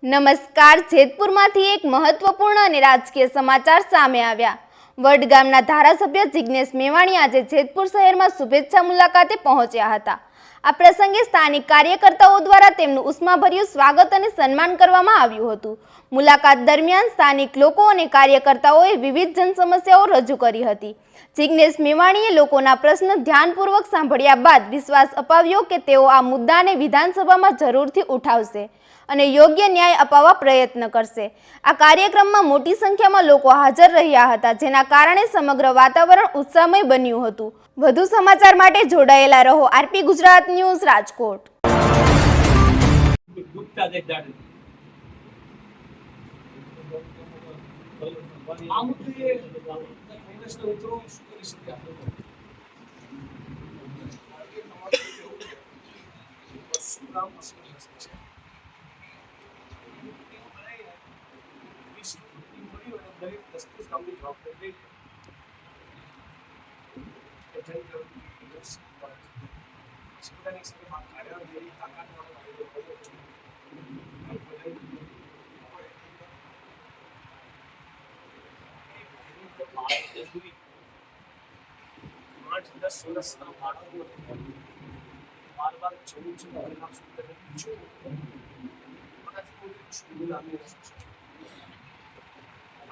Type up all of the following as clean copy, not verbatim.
નમસ્કાર, જેતપુરમાંથી એક મહત્વપૂર્ણ અને રાજકીય સમાચાર સામે આવ્યા। વડગામના ધારાસભ્ય જિગ્નેશ મેવાણી આજે જેતપુર શહેરમાં શુભેચ્છા મુલાકાતે પહોંચ્યા હતા। આ પ્રસંગે સ્થાનિક કાર્યકર્તાઓ દ્વારા તેમનું ઉષ્માભર્યું સ્વાગત અને સન્માન કરવામાં આવ્યું હતું। મુલાકાત દરમિયાન સ્થાનિક લોકો અને કાર્યકર્તાઓએ વિવિધ જનસમસ્યાઓ રજૂ કરી હતી। જિગ્નેશ મેવાણીએ લોકોના પ્રશ્ન ધ્યાનપૂર્વક સાંભળ્યા બાદ વિશ્વાસ અપાવ્યો કે તેઓ આ મુદ્દાને વિધાનસભામાં જરૂરથી ઉઠાવશે અને યોગ્ય ન્યાય અપાવવા પ્રયત્ન કરશે। આ કાર્યક્રમમાં મોટી સંખ્યામાં લોકો હાજર રહ્યા હતા, જેના કારણે સમગ્ર વાતાવરણ ઉત્સાહમય બન્યું હતું। વધુ સમાચાર માટે જોડાયેલા રહો આરપી ગુજરાત ન્યૂઝ, રાજકોટ।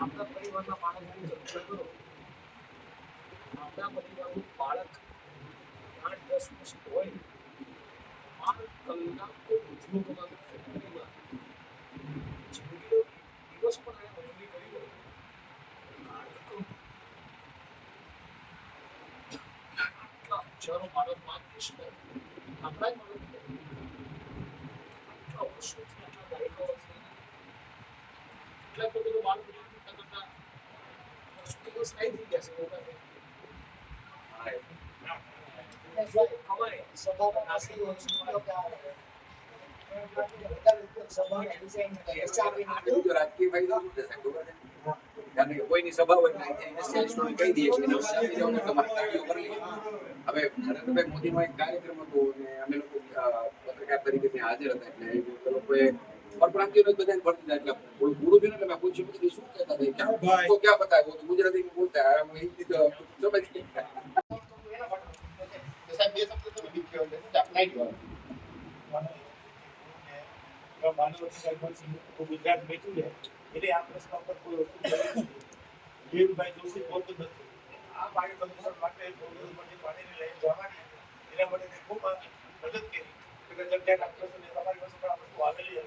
આપણા પરિવારના બાળકની ચર્ચા કરો, આપણા પરિવારનું બાળક 8-10 વર્ષ હોય, 12 કલાકો ઉદ્યોગમાં ફેક્ટરીમાં દિવસ પણ એને મજૂરી કરી હોય, આટલા હજારો બાળક દેશમાં આપણા જ બાળકો આટલા વર્ષોથી આટલા દાયકાઓથી એટલા તો બધું બાળક સ્થાયી થઈ ગયા છે મોટા કોઈની સભા હોય કહી દઈએ હવે નરેન્દ્રભાઈ મોદીનો એક કાર્યક્રમ હતો અને અમે લોકો પત્રકાર તરીકે ત્યાં હાજર હતા, એટલે લોકોએ પરપ્રાંતિયો બધાને ભરતી હતા, એટલે થોડું પૂરું થયું એટલે મેં પૂછ્યું કે શું કહેતા હતા, ક્યાં બતાવે તો ગુજરાતી में बोलता है, हम हिंदी तो समझ नहीं। जैसा ये सब तो भी क्यों है अप्लाई किया मानव अधिकार को गुजरात બેઠું છે એટલે આ પ્રશ્ન પર કોઈ દેવભાઈ જોશી બોલતો નથી। આ પાણી પ્રદૂષણ માટે ગોળમાંથી પાણીને લઈને જવાની એના માટે ખૂબ મદદ કરી કે જગ્યા ડોક્ટર્સને તમારી પાસે પણ આપણે આવેલી હશે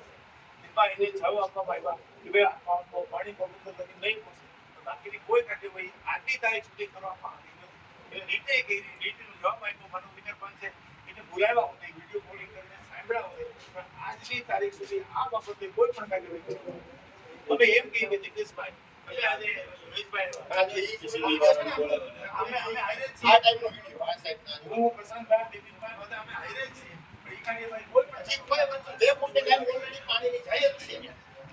એમાં એને છાવ આપવામાં આવ્યા કે ભાઈ પાણી પ્રદૂષણ નથી નહીં પહોંચે, બાકીની કોઈ કાર્યવાહી આજની તારીખ સુધી કરવામાં આવી નથી। એટલે નિર્ણય કરી નીતિનો જવાબ આપ્યો માનવ અધિકાર પંચે એને બોલાવ્યા હોતે, વિડીયો કોલિંગ કરીને સાંભળ્યા હોતે, પણ આજની તારીખ સુધી આ બાબતે કોઈ પણ કાર્યવાહી નથી। અમે એમ કહીએ કે જગદીશભાઈ એટલે આજે રમેશભાઈ અમે હાઈરે છીએ, આ ટાઈપનો વિડીયો આ સાહેબના હું પ્રશાંતભાઈ દિલીપભાઈ બધા અમે હાઈરે છીએ, પણ એ કાર્યવાહી કોઈ પણ જીતભાઈ બંધ જે મુદ્દે કામ ઓલરેડી પાણીની જાય જ છે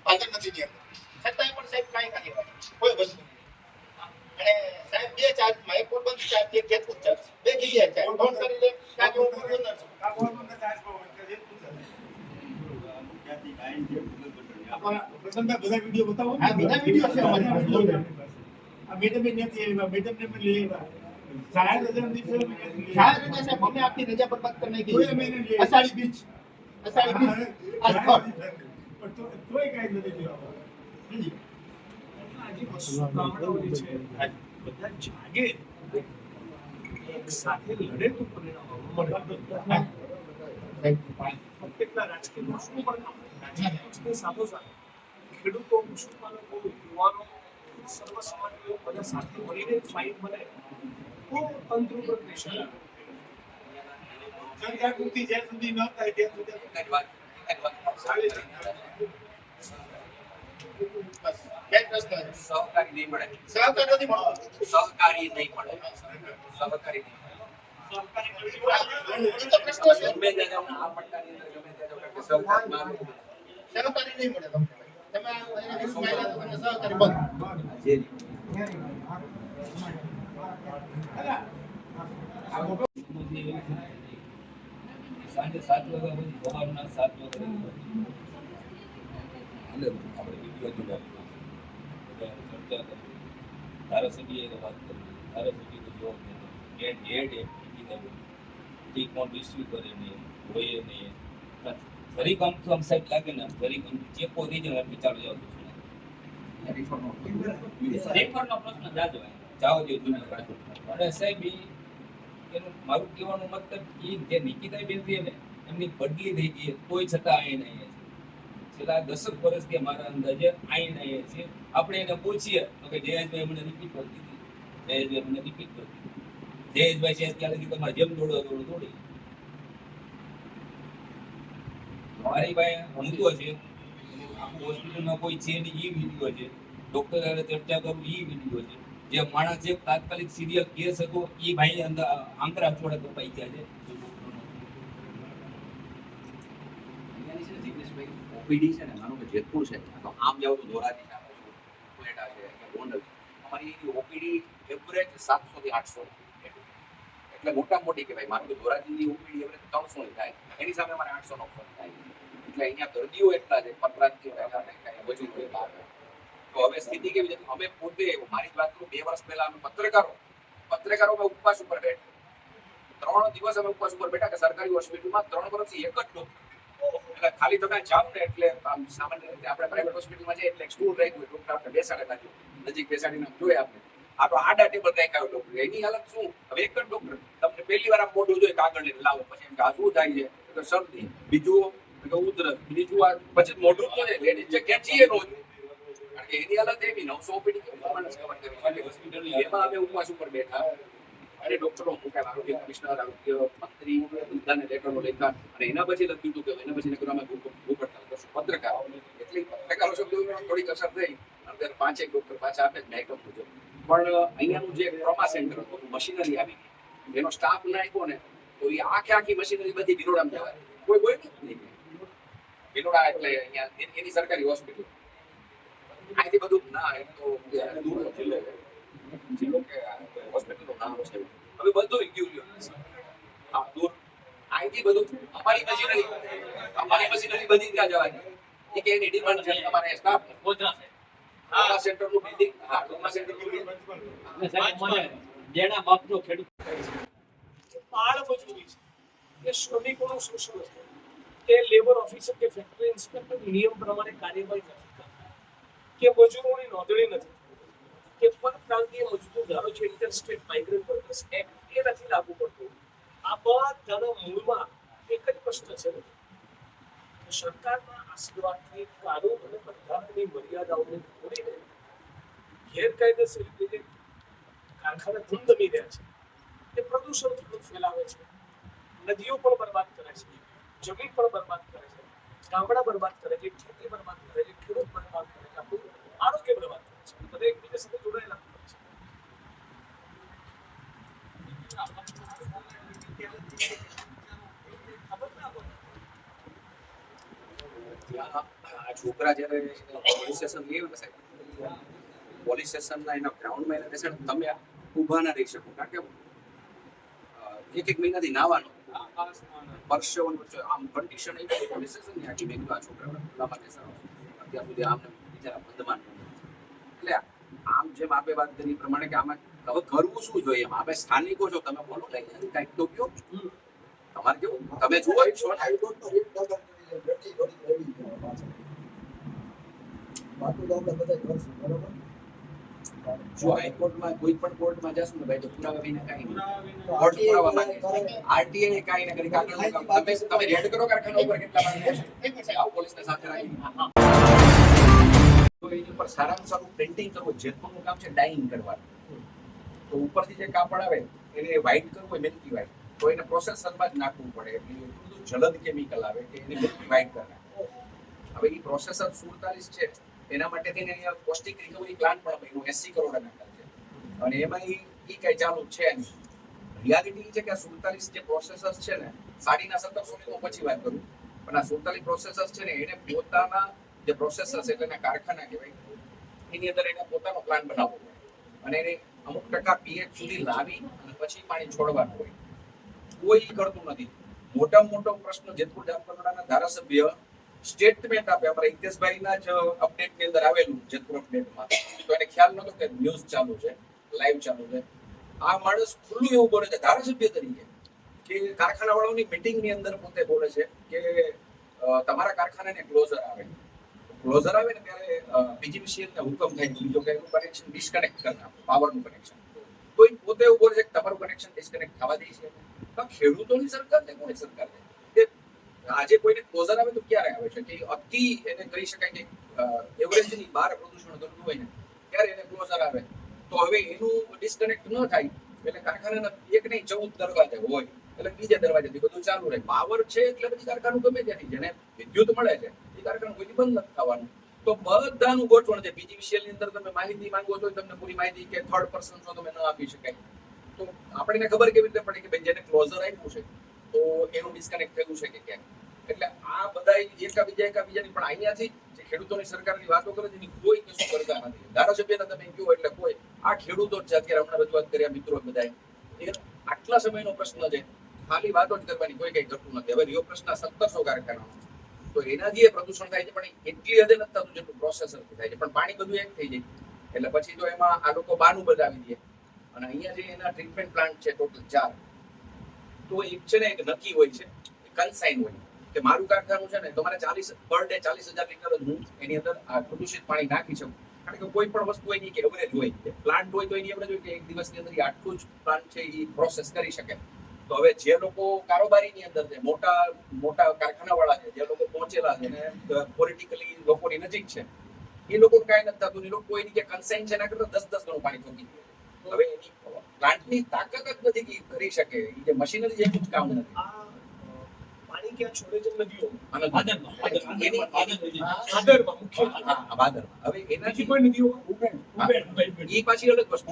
આગળ નથી જતો, છતાંય પણ સાહેબ કાંઈ કાર્યવાહી કોઈ વસ્તુ નહીં। અને સાહેબ બે ચાર્જમાં એક પોરબંદર ચાર્જ એક જેતપુર ચાર્જ બે જગ્યાએ ચાર્જ ફોન કરી લે કાકે હું પોરબંદર છું આ પોરબંદર ચાર્જ પર જેતપુર ચાર્જ ત્યાંથી લાઈન જે આપણા પ્રસંગા બધા વિડિયો બતાવો। આ બધા વિડિયો છે અમારી પાસે, આ મેડમ નથી આવ્યા, મેડમ ને પણ લઈ આવ્યા, જાહેર રજા દિવસે જાહેર રજા સાહેબ અમે આપની રજા પર બાત કરને કી અષાઢી બીચ આ સ્થળ પણ તોય કાઈ નથી જોવા આજે વસ્તુ ગામડાઓની છે, બધા જાગે એક સાથે લડે તો પરિણામ કેટલા રાજકીય પક્ષો પણ રાજકીય સાથોસાથ ખેડૂતો, પશુપાલકો, યુવાનો, સર્વ સમાજીઓ બધા સાથે મળીને ફાઇટ બને તો તંત્ર ઉપર પ્રેશર આવે। જનજાગૃતિ જ્યાં સુધી ન થાય ત્યાં સુધી સહકારી નહીં મળે, સહકારી નથી મળતો, સહકારી નહીં મળે, સહકારી ગમે ત્યાં આ પડકારની અંદર ગમે ત્યાં સહકારી નહીં મળે તમને તમે એના વિશે માહિતી તમને સહકારી બંધ સાંજે 7 વાગ્યા પછી સવારના 7 વાગ્યા એટલે આપણે વિડીયો જોડાવી બધા ચર્ચા કરી ધારાસભ્યએ વાત કરી ધારાસભ્ય તો જો હેડ ઠીક કોણ રિસીવ કરે નહીં હોય નહીં જરીક આમ તો આમ સાહેબ લાગે ને જરીક આમ ચેપો થઈ જાય એટલે ચાલુ જાવ રેફરનો પ્રશ્ન જાઓ જો અને સાહેબ એનું મારું કહેવાનું મતલબ એ જે નિકિતા બેન છે ને એમની બદલી થઈ ગઈ કોઈ છતાં આઈને અહીંયા છે છેલ્લા 10 વર્ષથી મારા અંદાજે આઈને અહીંયા છે આપણે એને પૂછીએ તો કે જયેશભાઈ મને રિપીટ કરી દીધી જયેશભાઈ મને રિપીટ કરી દીધી જયેશભાઈ છે અત્યારે લગી તમારે જેમ દોડી મારી પાસે મુદ્દો છે હોસ્પિટલમાં કોઈ છે નહીં એ વિડીયો છે ડોક્ટર સાથે ચર્ચા કરું એ વિડીયો છે જે માણસ જે તાત્કાલિક સિરિયલ કેસ હતો એ ભાઈ અંદર આંકડા ચોડે કપાઈ ગયા છે અહીંયાની છે ને જિગ્નેશભાઈ ઓપીડી છે ને માનો કે જેતપુર છે તો આમ જાવ તો ધોરાજી છે પ્લેટા છે અહીંયા ગોંડલ છે અમારી એની ઓપીડી એવરેજ 700 થી 800 એટલે મોટા મોટી કહેવાય માનો કે ધોરાજીની ઓપીડી એવરેજ 300 ની થાય એની સામે અમારે 800 900 થાય એટલે અહીંયા દર્દીઓ એટલા છે પરપ્રાંતિય રહેલા ને કાંઈ વજુ રહેલા તો હવે સ્થિતિ કેવી છે અમે પોતે મારી જ વાત કરું 2 વર્ષ પહેલા અમે પત્રકારો અમે ઉપવાસ ઉપર બેઠા 3 દિવસ અમે ઉપવાસ ઉપર બેઠા કે સરકારી હોસ્પિટલમાં 3 વર્ષથી એક જ ડોક્ટર એટલે ખાલી તમે જાઓ ને એટલે આમ સામાન્ય રીતે આપણે પ્રાઇવેટ હોસ્પિટલમાં જઈએ એટલે સ્ટૂલ રાખ્યું હોય ડોક્ટર આપણે બેસાડે નાખ્યું નજીક બેસાડીને જોઈએ આપણે આ તો આડા ટેબલ રાખ્યા ડોક્ટર એની હાલત શું હવે એક જ ડોક્ટર તમને પહેલી વાર આમ મોઢું જોઈએ કાગળ લઈને લાવો પછી એમ કે આ શું થાય છે તો શરદી બીજું કે ઉધરસ બીજું આ પછી મોઢું તો ને લેડીઝ જે ખેંચીએ રોજ કારણ કે એની હાલત એવી 900 ઓપીડી કેવી માણસ કવર કરી હોસ્પિટલ એમાં અમે ઉપવાસ ઉપર બેઠા અને ડોક્ટરો મુકાય આરોગ્ય કમિશનર આરોગ્ય મંત્રી બધાને લેટરો લખ્યા અને એના પછી લખ્યું હતું કે એના પછી નકર અમે ભૂખ હડતાલ કરશું પત્રકારો એટલી પત્રકારો શબ્દો થોડીક અસર થઈ અને ત્યારે 5 ડોક્ટર પાછા આપે જ મેકઅપ મુજબ પણ અહીંયાનું જે ટ્રોમા સેન્ટર હતું મશીનરી આવી ગઈ એનો સ્ટાફ નાખ્યો ને તો એ આખી મશીનરી બધી બિલોડામાં જવાય કોઈ નહીં બિલોડા એટલે અહીંયા એની સરકારી હોસ્પિટલ અહીંથી બધું ના એમ તો દૂર જિલ્લો કે હોસ્પિટલનું નામ છે હવે બધું ગયું હા દૂર અહીંથી બધું અમારી મશીનરી બધી ત્યાં જવાની એ કે એની ડિમાન્ડ છે તમારે સ્ટાફ પહોંચાશે આ સેન્ટરનું બિલ્ડિંગ ટોમા સેન્ટરનું બિલ્ડિંગ જેના બાપનો ખેડૂત બાળ મજૂરી છે એ શ્રમિકોનું શોષણ છે કે લેબર ઓફિસર કે ફેક્ટરી ઇન્સ્પેક્ટર નિયમ પ્રમાણે કાર્યવાહી નથી કરતા કે મજૂરોની નોંધણી નથી કે પરપ્રાંતીય મજૂર ધારો છે ઇન્ટરસ્ટેટ માઇગ્રન્ટ વર્કર્સ એક્ટ એ નથી લાગુ પડતું આ બધાના મૂળમાં એક જ પ્રશ્ન છે કે સરકારના આશીર્વાદથી કાનૂન અને બંધારણની મર્યાદાઓને તોડીને ગેરકાયદેસર રીતે કારખાના ધમધમી રહ્યા છે એ પ્રદૂષણ થોડું ફેલાવે છે નદીઓ પણ બરબાદ કરે છે જમીન પણ બરબાદ કરે છે ગામડા બરબાદ કરે છે ખેતી બરબાદ કરે છે ખેડૂત બરબાદ કરે છે આપણું આરોગ્ય બરબાદ કરે છે બધા એકબીજા સાથે જોડાયેલા હોય છે આ છોકરા જ્યારે પોલીસ સ્ટેશન ગયું ને સાહેબ પોલીસ સ્ટેશનના એના ગ્રાઉન્ડમાં એને બેસાડ તમે ઊભા ના રહી શકો કારણ કે એક મહિનાથી નાવાનું પરસેવન આમ કન્ડિશન એવી પોલીસ સ્ટેશનની આખી મેં કીધું આ છોકરાઓને ખુલ્લામાં બેસાડો અત્યાર સુધી આમને બિચારા બંધમાન એટલે આમ જેમ આપે વાત કરી પ્રમાણે કે આમાં હવે કરવું શું જોઈએ એમ આપણે સ્થાનિકો છો તમે બોલો લઈ કાંઈક તો કયો તમારે કેવું તમે જુઓ છો જો હાઈકોર્ટમાં કોઈ પણ કોર્ટમાં જશું ને ભાઈ તો પુરાવા વિના કાંઈ નહીં કોર્ટ પુરાવા માંગે આરટીઆઈ કાંઈ ના કરી કાગળ તમે રેડ કરો કારખાના ઉપર કેટલા માંગે આવ પોલીસને સાથે રાખી તો એની ઉપર સારામાં સારું પ્રિન્ટિંગ કરવું જેતપુરનું કામ છે ડાઇંગ કરવાનું તો ઉપરથી જે કાપડ આવે એને વ્હાઇટ કરવું હોય મિલ્કી વ્હાઇટ તો એને પ્રોસેસરમાં જ નાખવું પડે એટલે એટલું બધું જલદ કેમિકલ આવે કે એને મિલ્કી વ્હાઇટ કરી નાખે હવે એ પ્રોસેસર 47 છે એના માટે થઈને અહીંયા કોસ્ટિક રિકવરી પ્લાન પણ બન્યું 80 કરોડના ખર્ચે અને એમાં એ કઈ ચાલુ છે નહીં રિયાલિટી છે કે આ 47 જે પ્રોસેસર્સ છે ને 1750 ની હું પછી વાત કરું પણ આ 47 પ્રોસેસર્સ છે ને એને પોતાના જે પ્રોસેસર્સ એટલે એના કારખાના કહેવાય એની અંદર એને પોતાનો પ્લાન બનાવવો પડે અને એને અમુક ટકા પીએચ સુધી લાવી અને પછી પાણી છોડવાનું હોય. કોઈ કરતું નથી. મોટામાં મોટો પ્રશ્ન જેતપુર જામકંડોરણાના ધારાસભ્ય સ્ટેટમેન્ટ આપે, અમારા હિતેશભાઈના જ અપડેટની અંદર આવેલું જેતપુર અપડેટમાં, તો એને ખ્યાલ નતો કે ન્યૂઝ ચાલુ છે, લાઈવ ચાલુ છે. આ માણસ ખુલ્લું એવું બોલે છે ધારાસભ્ય તરીકે કે કારખાના વાળાઓની મીટિંગની અંદર પોતે બોલે છે કે તમારા કારખાનાને ક્લોઝર આવે ને ત્યારે પીજીવીસીએલને હુકમ થાય કે બીજો કઈ કનેક્શન ડિસ્કનેક્ટ કરી નાખો, પાવરનું કનેક્શન. તો એ પોતે એવું બોલે છે કે તમારું કનેક્શન ડિસ્કનેક્ટ થવા દે છે. તો ખેડૂતોની સરકાર છે, કોની સરકાર છે? કે આજે કોઈને ક્લોઝર આવે તો ક્યારે આવે છે કે અતિ એને કહી શકાય કે એવરેજની બહાર પ્રદૂષણ કરતું હોય ને ત્યારે એને ક્લોઝર આવે. તો હવે એનું ડિસ્કનેક્ટ ન થાય એટલે કારખાનાના એક નહીં 14 દરવાજા હોય એટલે બીજા દરવાજાથી બધું ચાલુ રહે. પાવર છે એટલે બધી કારખાનું ગમે ત્યાંથી જેને વિદ્યુત મળે છે એ કારખાનું કોઈથી બંધ નથી થવાનું. તો બધાનું ગોઠવણ છે. પીજીવીસીએલ ની અંદર તમે માહિતી માંગો છો તમને પૂરી માહિતી કે થર્ડ પર્સન છો તમે ન આપી શકાય. તો આપણને ખબર કેવી રીતે પડે કે ભાઈ જેને ક્લોઝર આપ્યું છે તો એનું ડિસ્કનેક્ટ થયું છે કે ક્યાંક. એટલે આ બધા એકાબીજાની પણ અહીંયાથી જે ખેડૂતોની સરકારની વાતો કરે છે એની કોઈ કશું કરતા નથી. ધારાસભ્યને તમે કહો એટલે કોઈ આ ખેડૂતો જ છે. અત્યારે હમણાં રજૂઆત કર્યા મિત્રો બધા એ આટલા સમયનો પ્રશ્ન છે, ખાલી વાતો જ કરવાની, કોઈ કઈ કરતું નથી. હવે રહ્યો પ્રશ્ન 1700 કારખાના, તો એનાથી એ પ્રદૂષણ થાય છે પણ એટલી હદે નથી થતું જેટલું પ્રોસેસરથી થાય છે. પણ પાણી બધું એક થઈ જાય એટલે પછી તો એમાં આ લોકો બાનું બતાવી દે. અને અહીંયા જે એના ટ્રીટમેન્ટ પ્લાન્ટ છે ટોટલ 4, તો એક છે ને એક નક્કી હોય છે, કન્સાઇન હોય કે મારું કારખાનું છે ને તમારે 40 પર ડે 40,000 લીટર જ હું એની અંદર આ પ્રદૂષિત પાણી નાખી શકું. કારણ કે કોઈ પણ વસ્તુ એની કે એવરેજ હોય, પ્લાન્ટ હોય તો એની એવરેજ હોય કે એક દિવસની અંદર આટલું જ પ્લાન્ટ છે એ પ્રોસેસ કરી શકે. તો હવે જે લોકો કારોબારીની અંદર છે, મોટા કારખાના વાળા છે, જે લોકો પહોંચેલા છે ને પોલિટિકલી લોકોની નજીક છે, એ લોકોને કાંઈ નથી થતું. એ લોકો એની જે કન્સાઇન છે એના કરતા 10 ગણું પાણી થોકી દે. હવે એની પ્લાન્ટની તાકાત જ નથી કે કરી શકે. એ જે મશીનરી જેવું જ કામ નથી. આ પાણી ક્યાં છોડે છે નદીઓ અને ભાદરમાં મુખ્ય ભાદરમાં. હવે એનાથી પણ નદીઓ એ પાછી અલગ વસ્તુ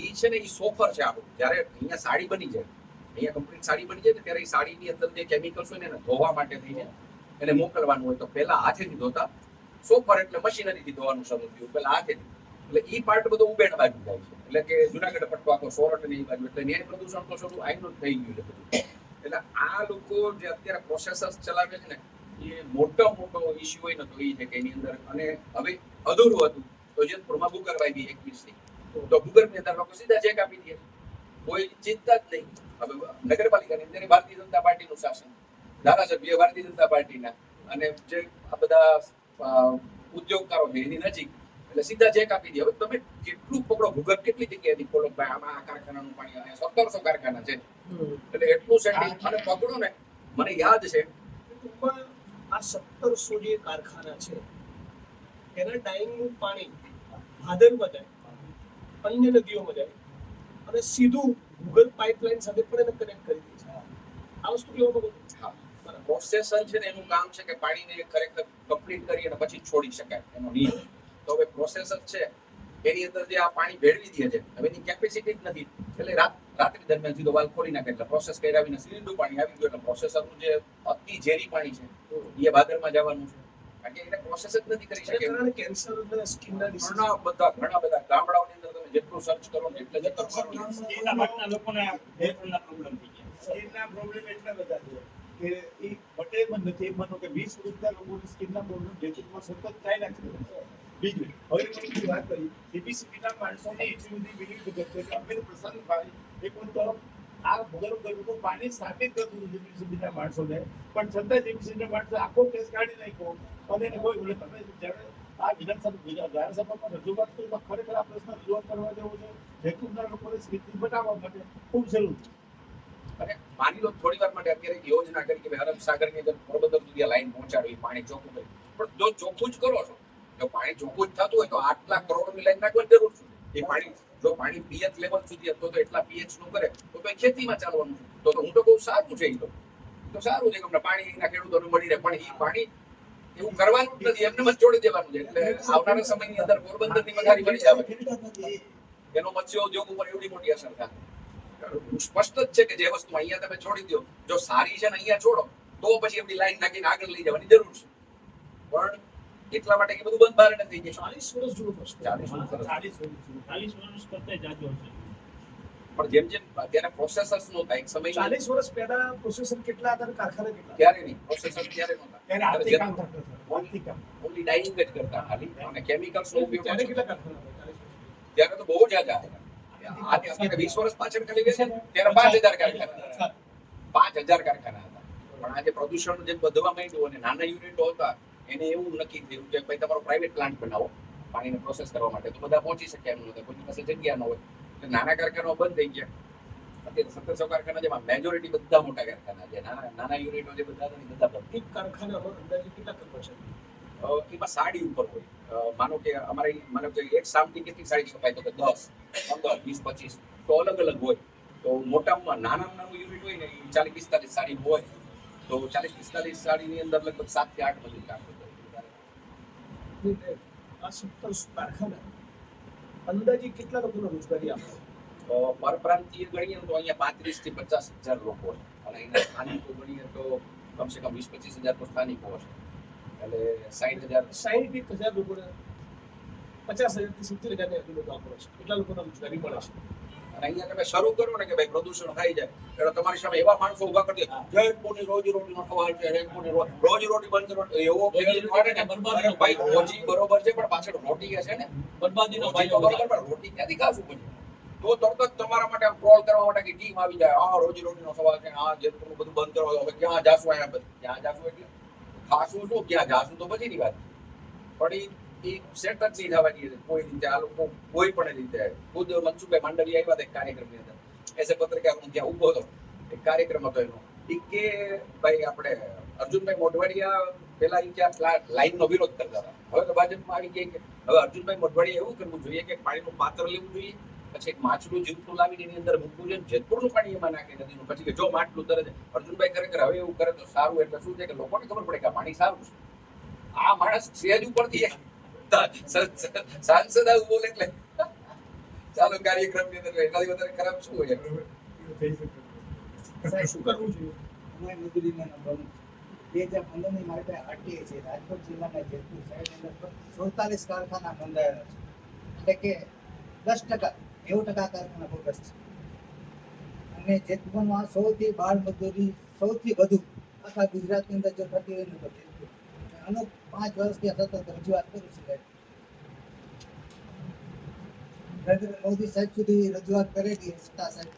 એ છે ને એ સોફર છે આપણું. જ્યારે અહીંયા સાડી બની જાય, અહીંયા કમ્પ્લીટ સાડી બની જાય ને ત્યારે એ સાડીની અંદર જે કેમિકલ્સ હોય ને એને ધોવા માટે થઈને એને મોકલવાનું હોય. તો પહેલા હાથેથી ધોતા, સોફર એટલે મશીનરીથી ધોવાનું શરૂ થયું પહેલા હાથેથી. એટલે એ પાર્ટ બધો ઉબેણ બાજુ જાય છે. એટલે કે જુનાગઢ પટ્ટો આખો સોરઠ ની બાજુ, એટલે ન્યાય પ્રદૂષણ તો શરૂ આઈનું જ થઈ ગયું છે બધું. એટલે આ લોકો જે અત્યારે પ્રોસેસર્સ ચલાવે છે ને એ મોટો ઇસ્યુ હોય ને તો એ છે કે એની અંદર. અને હવે અધૂરું હતું તો જેતપુરમાં ભૂગર્ભ આવી 21 ની, તો ભૂગર્ભની અંદર લોકો સીધા ચેક આપી દે, કોઈ ચિંતા જ નહીં. હવે નગરપાલિકાની અંદર ભારતીય જનતા પાર્ટીનું શાસન, ધારાસભ્ય ભારતીય જનતા પાર્ટીના, અને જે આ બધા ઉદ્યોગકારો છે એની નજીક, એટલે સીધા ચેક આપી દે. હવે તમે કેટલું પકડો, ભૂગર્ભ કેટલી જગ્યાએથી ખોલો ભાઈ, આમાં આ કારખાનાનું પાણી, અને 1700 કારખાના છે એટલે એટલું સેટિંગ અને પકડો ને. મને યાદ છે ટૂંકમાં આ 1700 જે કારખાના છે એના ડાઈંગનું પાણી ભાદરમાં જાય, અન્ય નદીઓમાં જાય અને સીધું ભૂગર્ભ પાઇપલાઇન સાથે પણ એને કનેક્ટ કરી દે છે. આ વસ્તુ કેવા માંગુ છું? પ્રોસેસર છે ને એનું કામ છે કે પાણીને ખરેખર કમ્પ્લીટ કરી અને પછી છોડી શકાય, એનો નિયમ. તો હવે પ્રોસેસર છે એની અંદર જે આ પાણી ભેળવી દે છે, હવે એની કેપેસિટી જ નથી. એટલે રાત્રિ દરમિયાન સીધો વાલ્વ ખોલી નાખે એટલે પ્રોસેસ કર્યા વિના સીધું પાણી આવી ગયું. એટલે પ્રોસેસરનું જે અતિ ઝેરી પાણી છે એ ભાદરમાં જવાનું છે, કારણ કે એને પ્રોસેસ જ નથી કરી શકે. કારણે કેન્સર અને સ્કિનના ઘણા બધા ગામડાઓની અંદર તમે જેટલું સર્ચ કરો ને એટલે જતો એના ભાગના લોકોને હેલ્થના પ્રોબ્લેમ થઈ ગયા. સ્કિનના પ્રોબ્લેમ એટલા બધા છે કે એ ઘટે પણ નથી. એમ માનો કે 20 વર્ષના લોકોની સ્કિનના પ્રોબ્લેમ જેટલું સતત ચાલ્યા છે. બીજું હવે મેં વાત કરી સીપીસીબીના માણસોને એટલી બધી વિવિધ છે કે અમે પ્રસન્નભાઈ એક તો આ ભૂગર્ભ ગરબનું પાણી સ્થાપિત કરતું હતું સીપીસીબીના માણસોને, પણ છતાં સીપીસીબીના માણસો આખો કેસ કાઢી નાખ્યો. અને એને કોઈ બોલે તમે જ્યારે આ વિધાનસભા ધારાસભામાં રજૂઆત કરી તો ખરેખર આ પ્રશ્ન રજૂઆત કરવા જેવો છે. જેટલું લોકોને સ્થિતિ બનાવવા માટે ખૂબ જરૂર છે. અને માની લો થોડી વાર માટે અત્યારે એક યોજના કરી કે અરબ સાગરની અંદર પોરબંદર સુધી લાઈન પહોંચાડવી, પાણી ચોખ્ખું કરી. પણ જો ચોખ્ખું જ કરો છો, જો પાણી ચોખ્ખું જ થતું હોય તો 8 લાખ કરોડની લાઈન નાખવાની જરૂર છે. એ પાણી જો પાણી પીએચ લેવલ સુધી હતો તો એટલા પીએચ નું કરે તો ખેતીમાં ચાલવાનું છે. તો હું તો બહુ સારું છે. એ તો સારું છે કે પાણી એના ખેડૂતોને મળી રહે. પણ એ પાણી એવું કરવાનું જ નથી, એમને જ છોડી દેવાનું છે. એટલે આવનારા સમયની અંદર પોરબંદરની મથારી બની જાવે, એનો મત્સ્ય ઉદ્યોગ ઉપર એવડી મોટી અસર થાય. સ્પષ્ટ જ છે કે જે વસ્તુ અહીંયા તમે છોડી દો, જો સારી છે ને અહીંયા છોડો તો પછી એમની લાઈન નાખીને આગળ લઈ જવાની જરૂર છે. પણ એટલા માટે કે બધું બંધ બારણે થઈ જાય 40 વર્ષ જૂનો પ્રશ્ન 40 વર્ષ. 40 વર્ષ કરતા જાજો હશે. પણ જેમ જેમ અત્યારે પ્રોસેસર્સ નહોતા એક સમય 40 વર્ષ પહેલા પ્રોસેસર કેટલા હતા અને કારખાના કેટલા ત્યારે નહીં પ્રોસેસર ત્યારે નહોતા ત્યારે હાથથી કામ થતું હતું. હાથથી કામ. ઓનલી ડાઇંગ જ કરતા ખાલી અને કેમિકલ્સ નો ઉપયોગ ત્યારે ઓછો. કેટલા કારખાના હતા 40 વર્ષ ત્યારે તો બહુ જ હતા આજે આપણે 20 વર્ષ પાછળ ખાલી ગઈ ને ત્યારે 5000 કારખાના હતા 5000 કારખાના હતા પણ આજે પ્રદૂષણ જે વધવા માંડ્યું અને નાના યુનિટો હતા એને એવું નક્કી થયું કે ભાઈ તમારો પ્રાઇવેટ પ્લાન્ટ બનાવો પાણીને પ્રોસેસ કરવા માટે તો બધા પહોંચી શકે એમ નહોતા કોઈ પાસે જગ્યા ન હોય એટલે નાના કારખાનાઓ બંધ થઈ ગયા અત્યારે 1700 કારખાના જેમાં મેજોરિટી બધા મોટા કારખાના છે નાના યુનિટો જે બધા હતા ને બધા બંધ. એક કારખાનામાં અંદાજે કેટલા કર્મચારી એમાં સાડી ઉપર હોય માનો કે એક સામની કેટલી સાડી છપાય તો કે 10 15 20 25 તો અલગ અલગ હોય તો મોટામાં નાનામાં નાનું યુનિટ હોય ને એ 40 45 સાડી હોય તો 40 45 સાડીની અંદર લગભગ 7 થી 8 મજૂર કામ કરતા હોય. આ 1700 કારખાના અંદાજે કેટલા લોકોને રોજગારી આપે પરપ્રાંતીય ગણીએ તો અહીંયા 35 થી 50,000 લોકો હોય અને એના સ્થાનિકો ગણીએ તો કમસે કમ 20-25,000 તો સ્થાનિકો હશે એટલે 60,000 60,000 લોકોને 50,000 થી 70,000 ને હજુ લોકો વાપરે છે કેટલા લોકોને રોજગારી મળે છે અને અહીંયા તમે શરૂ કરો ને કે ભાઈ પ્રદૂષણ થાય જાય એટલે તમારી સામે એવા માણસો ઉભા કરી દે જયપુરની રોજીરોટીનો સવાલ છે જયપુરની રોજીરોટી બંધ કરો એવો ભાઈ રોજી બરોબર છે પણ પાછળ રોટી છે ને બરબાદીનો રોટી તો બરોબર પણ રોટી ક્યાંથી ખાશું પછી તો તરત જ તમારા માટે ટ્રોલ કરવા માટે કે ટીમ આવી જાય આ રોજીરોટીનો સવાલ છે આ જયપુરનું બધું બંધ કરવા હવે ક્યાં જાશું અહીંયા બધું ક્યાં જાશું એટલે ખાશું શું ક્યાં જાશું તો પછીની વાત પણ એ સેટ જ નહીં થવા દઈએ કોઈ રીતે આ લોકો કોઈ પણ રીતે ખુદ મનસુખભાઈ માંડવી આવ્યા હતા એક કાર્યક્રમની અંદર એઝ એ પત્રકાર હું ત્યાં ઊભો હતો એક કાર્યક્રમ હતો એનો એ કે ભાઈ આપણે અર્જુનભાઈ મોઢવાડિયા પેલા એ ક્યાં લાઈનનો વિરોધ કરતા હતા હવે તો ભાજપમાં આવી ગયા કે હવે અર્જુનભાઈ મોઢવાડિયા એવું કરવું જોઈએ કે પાણીનું પાત્ર લેવું જોઈએ પછી એક માછલું જીવતું લાવીને એની અંદર મૂકવું જોઈએ જેતપુરનું પાણી એમાં નાખે નદીનું પછી કે જો માટલું તરે છે અર્જુનભાઈ ખરેખર હવે એવું કરે તો સારું એટલે શું છે કે લોકોને ખબર પડે કે આ પાણી સારું છે આ માણસ સેજ ઉપરથી સાંસદ આવું બોલે એટલે ચાલો કાર્યક્રમની અંદર એનાથી વધારે ખરાબ શું હોય શું કરવું જોઈએ હું મજૂરીના નંબર 2015 ની મારી પાસે આરટીએ છે રાજકોટ જિલ્લાના જેતપુર શહેરની અંદર 47 કારખાના નોંધાયેલા છે એટલે કે 10% 90% કારખાના બોગસ છે અને જેતપુરમાં સૌથી બાળ મજૂરી સૌથી વધુ આખા ગુજરાતની અંદર જો થતી હોય ને તો જેતપુર આનો 5 વર્ષથી સતત રજૂઆત કરું છું નરેન્દ્ર મોદી સાહેબ સુધી રજૂઆત કરેલી સત્તા સાહેબ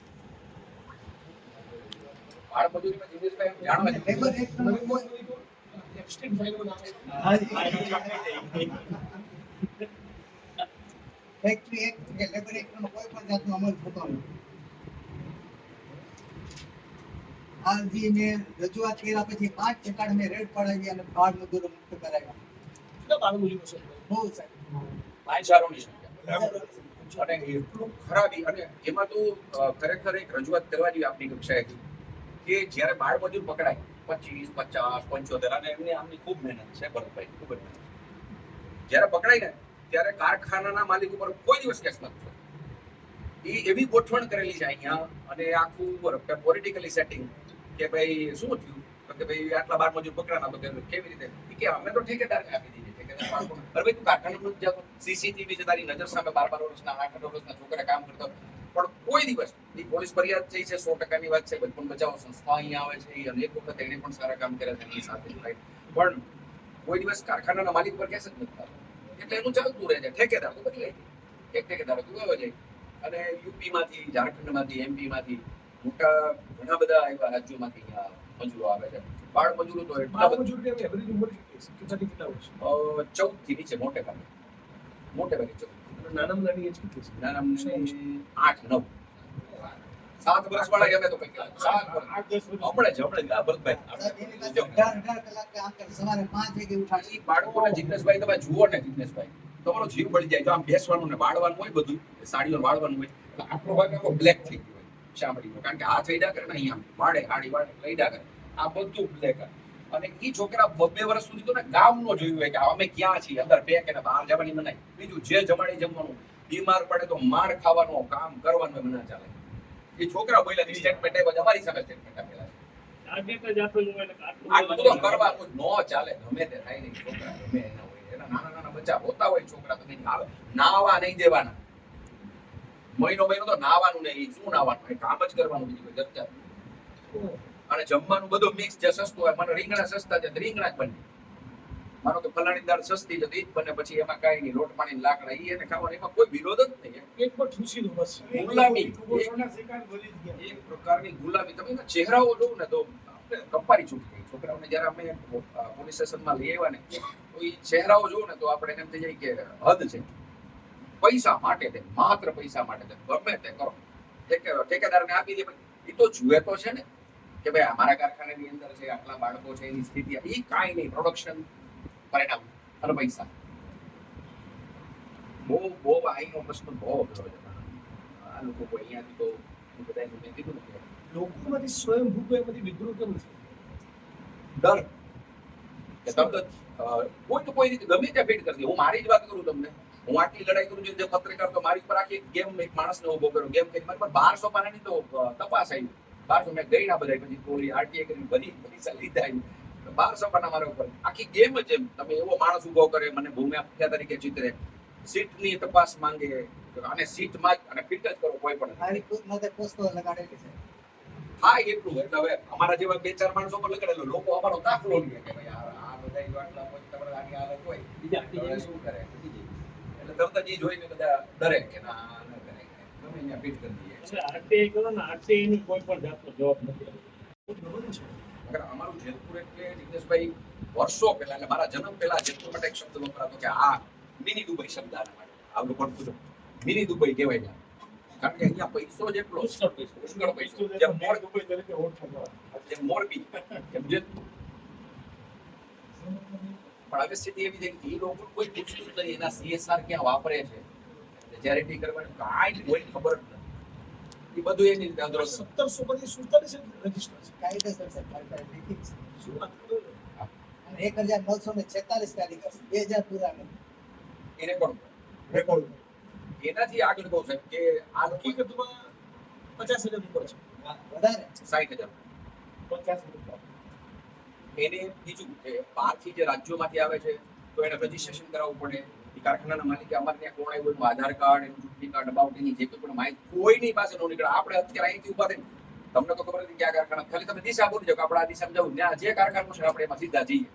બાળ મજૂરીમાં જીવેશભાઈ જાણવા છે. લેબર એક્ટનો કોઈ એબસ્ટેન ફાઇલનું નામ ફેક્ટરી એક્ટ કે લેબર એક્ટનો કોઈ પણ જાતનો અમલ થતો નથી. આજી મેં રજૂઆત કર્યા પછી 5% મેં રેડ પડાવી અને બાળ મજૂરો મુક્ત કરાવ્યા. કેટલા બાળ મજૂરો છે બહુ સાહેબ હજારોની સંખ્યા અને એટલું ખરાબી અને એમાં તો ખરેખર એક રજૂઆત કરવા જોઈએ આપણી કક્ષાએ કે જ્યારે બાળ મજૂર પકડાય 25, 50, 75 અને એમની આમની ખૂબ મહેનત છે ભરતભાઈ ખૂબ જ મહેનત જ્યારે પકડાય ને ત્યારે કારખાનાના માલિક ઉપર કોઈ દિવસ કેસ નથી થતો. એ એવી ગોઠવણ કરેલી છે અહીંયા અને આખું પોલિટિકલી સેટિંગ કે ભાઈ શું થયું તો કે ભાઈ આટલા બાળ મજૂર પકડાના તો કેવી રીતે કે અમે તો ઠેકેદારને આપી દીધી ઠેકેદાર બાળકોને અરે ભાઈ તું કારખાનાનું જ જાતો સીસીટીવી છે તારી નજર સામે 12 વર્ષના 8 વર્ષના છોકરા કામ કરતા પણ કોઈ દિવસ એ પોલીસ ફરિયાદ થઈ છે 100%ની વાત છે બચપન બચાવો સંસ્થા અહીંયા આવે છે એ અનેક વખત એને પણ સારા કામ કર્યા છે એની સાથે જોડાય પણ કોઈ દિવસ કારખાનાના માલિક પર કેસ જ નથી થતો એટલે એનું ચાલતું રહે છે ઠેકેદાર તો બદલાય એક ઠેકેદાર તો ગયો જાય અને યુપીમાંથી ઝારખંડમાંથી એમપીમાંથી મોટા ઘણા બધા એવા રાજ્યોમાંથી અહીંયા મજૂરો આવે છે બાળ મજૂરો તો એટલા બાળ બધા મજૂરની એવરેજ ઉંમર કેટલી છે કેટલા વર્ષ 14 થી નીચે મોટે ભાગે 14 નાનામાં નાની એજ કેટલી છે નાના 8 9 7 વર્ષ વાળા અમે તો કઈ 7 વર્ષ હમણાં જ આ ભરતભાઈ સાહેબ એની પાસે 18 કલાક કામ કરે સવારે 5 વાગે ઉઠાડી ઈ બાળકોને જિગ્નેશભાઈ તમે જુઓ ને જિગ્નેશભાઈ તમારો જીવ બળી જાય જો આમ બેસવાનું ને વાળવાનું હોય બધું સાડીઓ વાળવાનું હોય એટલે આટલો ભાગ આખો બ્લેક થઈ ગયો હોય ચામડીનો કારણ કે હાથ વૈડા કરે ને અહીંયા વાળે હાડી વાળે લઈડા કરે આ બધું બ્લેક અને ઈ છોકરા 2 વર્ષ સુધી તો ને ગામનો જોયું હોય કે અમે ક્યાં છીએ અંદર પેક અને બહાર જવાની મનાય બીજું જે જમાડી જમવાનું બીમાર પડે તો માર ખાવાનો કામ કરવાનો મના ચાલે એ છોકરા બોલ્યા સ્ટેટમેન્ટ આવ્યા અમારી સામે સ્ટેટમેન્ટ આપેલા ટાર્ગેટ જ આપેલું હોય એટલે આ બધું કરવાનું ન ચાલે ગમે તે થાય નહીં છોકરા ગમે એના હોય એના બચ્ચા હોતા હોય છોકરા તો નહીં આવે, નાવા નહીં દેવાના, મહિનો તો નાવાનું નહીં, શું નાવાનું, એ કામ જ કરવાનું, બીજું કોઈ ચર્ચા નહીં. અને જમવાનું બધું મિક્સ, જે સસ્તું હોય, મને રીંગણા સસ્તા છે તો રીંગણા જ બને, માનો કે ફલાણી દાળ સસ્તી છે તો ઈ જ બને, પછી એમાં કાંઈ નહીં, લોટ પાણી લાકડા ઈ એને ખાવાનું, એમાં કોઈ વિરોધ જ નહીં. પેટમાં ઠૂસી દો બસ. ગુલામી, કુપોષણના શિકાર બની જ ગયા. એક પ્રકારની ગુલામી. તમે એના ચહેરાઓ જોવો ને તો આપણે કંપારી છૂટી ગઈ. છોકરાઓને જ્યારે અમે પોલીસ સ્ટેશનમાં લઈ આવ્યા ને તો એ ચહેરાઓ જોવો ને તો આપણે એમ થઈ જાય કે હદ છે. પૈસા માટે તે, માત્ર પૈસા માટે તે ગમે તે કરો, ઠેકેદારને આપી દે, એ તો જુએ તો છે ને કે ભાઈ અમારા કારખાનાની અંદર છે, આટલા બાળકો છે, એની સ્થિતિ એ કાંઈ નહીં, પ્રોડક્શન, પરિણામ અને પૈસા. બહુ આઈનો પ્રશ્ન બહુ અઘરો છે. આ લોકો કોઈ અહીંયાથી તો હું બધાને મેં કીધું ને કે લોકોમાંથી સ્વયંભૂ એમાંથી વિદ્રોહ કેમ છે? ડર કે તરત જ કોઈ તો કોઈ રીતે ગમે ત્યાં ફીટ કરી દે. હું મારી જ વાત કરું તમને, હું આટલી લડાઈ કરું છું, જે પત્રકાર તો મારી ઉપર આખી ગેમ, એક માણસને ઉભો કર્યો, ગેમ કરી મારી પર 1200 પાનાની તો તપાસ આવી, 1200 મેં ગઈ ના બધા, પછી પોલી આરટીઆઈ કરીને બધી પૈસા લીધા આવી, 1200 પાના મારા ઉપર આખી ગેમ જ. એમ તમે એવો માણસ ઉભો કરે, મને ભૂમ્યા પૂજા તરીકે ચિત્રે, સીટની તપાસ માંગે, અને સીટમાં જ અને ફિટ જ કરો કોઈ પણ. મારી ખુદ માથે પોસ્ટો લગાડેલી છે. હા એટલું. એટલે હવે અમારા જેવા 2-4 માણસો પર લગાડેલો, લોકો અમારો દાખલો લે કે ભાઈ આ બધા આટલા પછી તમારે આની હાલત હોય, બીજા હવે શું કરે, એટલે તરત જ ઈ જોઈને બધા ડરે કે ના ન કરે, ગમે અહીંયા ફિટ કરી દઈએ. એટલે આરટીઆઈ કરો ને, આરટીઆઈની કોઈ પણ જાતનો જવાબ નથી. અગર અમારું જેતપુર એટલે જિગ્નેશભાઈ વર્ષો પહેલા, એટલે મારા જન્મ પહેલા જેતપુર માટે એક શબ્દ વપરાતો કે આ મિની દુબઈ શબ્દ આના માટે. આવડું પડતું મિની દુબઈ કહેવાય છે, કારણ કે અહીંયા પૈસો જેટલો પુષ્કળ પૈસો, જેમ દુબઈ તરીકે ઓળખાતા. જેમ મોરબી, જેમ જેતપુર. પણ હવે સ્થિતિ એવી છે કે એ લોકો કોઈ પૂછતું જ નહીં, એના CSR ક્યાં વાપરે છે, ચેરિટી કરવાનું કાંઈ કોઈ ખબર જ નથી. એ બધું એની રીતે અદ્રશ્ય. 1747 રજીસ્ટર છે. કાયદેસર છે, સરકાર લેખિત છે. શું વાત કરો છો? અને 1946 કારીગર છે, 2000 પૂરા નથી. એ રેકોર્ડ. એનાથી આગળ કહું સાહેબ કે આ લોકો હકીકતમાં 50,000 ઉપર છે. વધારે 60,000. 50 એને બીજું કે બહારથી જે રાજ્યોમાંથી આવે છે તો એને રજીસ્ટ્રેશન કરાવવું પડે. એ કારખાનાના માલિકે અમારે ત્યાં કોણ આવ્યું, એનું આધાર કાર્ડ, એનું ચૂંટણી કાર્ડ, અબાઉટ એની જે કોઈ પણ માહિતી કોઈની પાસે ન નીકળે. આપણે અત્યારે અહીંથી ઉભા થઈને તમને તો ખબર નથી કે આ કારખાના, ખાલી તમે દિશા બોલી જાઓ કે આપણે આ દિશામાં જવું, ત્યાં જે કારખાનું છે આપણે એમાં સીધા જઈએ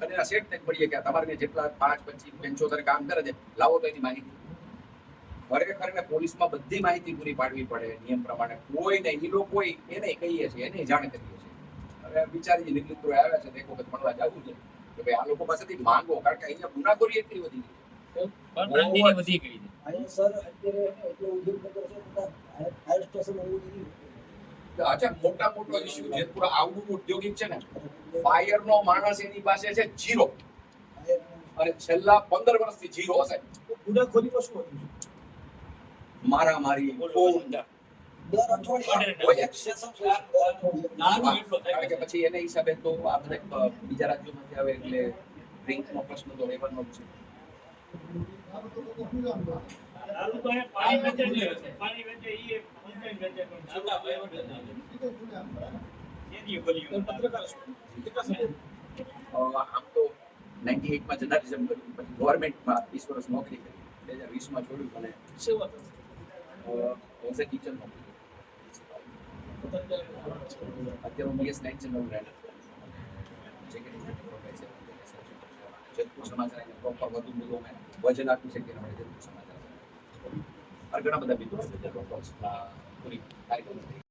અને એના સેટને મળીએ કે તમારે જેટલા 5, 25, 75 કામ કરે છે, લાવો તો એની માહિતી. ખરેખર ને પોલીસમાં બધી માહિતી પૂરી પાડવી પડે નિયમ પ્રમાણે. કોઈ નહીં, એ લોકો એને કહીએ છીએ, એને જાણ કરીએ છીએ. હવે બિચારી જે મિત્રો આવ્યા છે તે એક વખત મળવા જવું છે કે ભાઈ આ લોકો પાસેથી માંગો, કારણ કે અહીંયા ગુનાખોરી એટલી વધી ગઈ છે. પરપ્રાંતિની વધી ગઈ છે. અહીંયા સર અત્યારે એટલો ઉદ્યોગનગર છે બધા ફાયર સ્ટેશન એવું નથી. અચ્છા, મોટો ઇસ્યુ જેતપુર આવડું ઔદ્યોગિક છે ને, ફાયર નો માણસ એની પાસે છે 0, અને છેલ્લા 15 વર્ષથી 0 હશે. ગુનાખોરીમાં શું હતું? મારામારી, દર અઠવાડિયે કોઈ એક સેશન નાનો એટલો થાય. કારણ કે પછી એને હિસાબે તો આ બધા બીજા રાજ્યોમાંથી આવે એટલે ડ્રિંકનો પ્રશ્ન તો રહેવાનો જ છે. દારૂ તો અહીંયા પાણી વેચે છે. પાણી વેચે ઈ એક ઓનલાઈન વેચે પણ નાના વહીવટ જ નથી. એની બોલ્યું. પત્રકાર છો. કેટલા સમય? આમ તો 98 માં જર્નાલિઝમ કર્યું, પછી ગવર્મેન્ટમાં 20 વર્ષ નોકરી કરી, 2020 માં છોડ્યું અને સેવા કરો. એઝ એ ટીચર નોકરી કરી. અત્યારે હું BS 9 જનરલ રેન્ડર જેતપુર સમાચાર એને પ્રોપર વધુ બધું મેં વજન આપ્યું છે કે એના માટે જેતપુર સમાચાર ઘણા બધા મિત્રો છે જે પૂરી કાર્યક્રમ